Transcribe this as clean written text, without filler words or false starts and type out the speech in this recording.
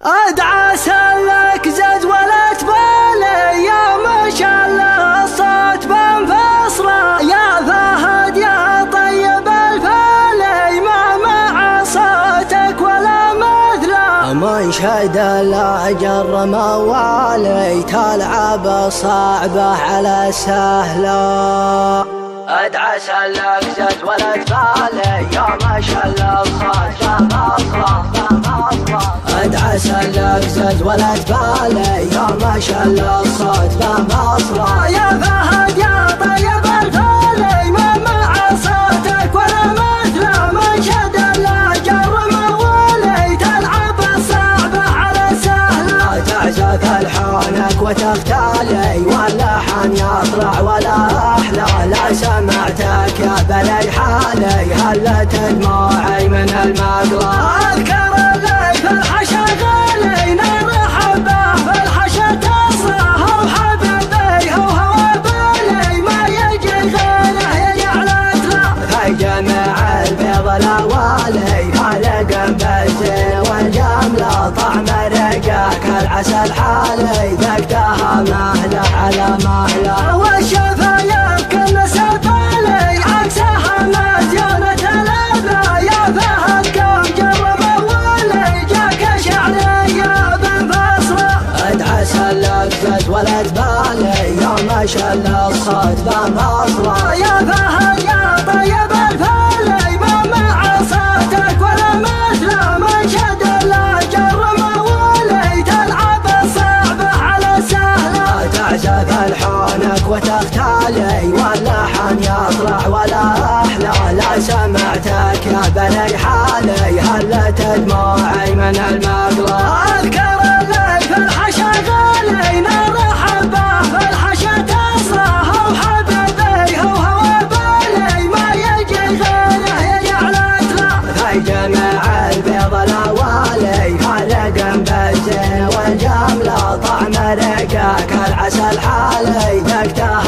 ادعى سلك زاد ولا تبالي يا ما شاء الله الصوت بنفصله يا فهد يا طيب الفالي ما مع صوتك ولا مثله من شهد الاجر موالي تلعب صعبه على سهله ادعى سلك زاد ولا تبالي يا ما شاء الله الصوت بنفصله ادعى سلك زاد ولا تبالي يا ما شاء الله الصوت بنفصله يا فهد يا طيب الفالي ما مع صوتك ولا مثله من شد الاجر موالي تلعب الصعبه على سهله تعزف الحانك وتغتالي واللحن يطلع ولا احلى لا سمعتك يا بلي حالي هلت دموعي من المقلى اذكر اللي في الحشا غالي نار حبه في الحشا تصرخ وحبيبي هو بالي ما يجي غيره يجعلك له في جميع البيض الاوالي خالق بالزين والجمله طعم رقاك العسل حالي ذقتها مهله على مهله والشفايف كل سفالي عكسها مزيانة الأذى يا فهد كم جرب أولي جاك شعرية بنفصله ادعى سلك زاد ولا تبالي يا ما شاء الله الصوت بنفصله يا فهد يا طيب الفالي ما مع صوتك ولا مثله من شد الاجر موالي تلعب الصعبه على سهله تعزف الحانك وتغتالي واللحن يطلع ولا احلى لا سمعتك يا بني حالي هلت دموعي من المقلى اذكر اللي في الحشا غالي نار حبه في الحشا تصرخ وحبيبي هو بالي ما يجي غيره يجعلك له في جميع البيض الاوالي خالق بالزين والجمله طعم رقاك العسل حالي ذقتها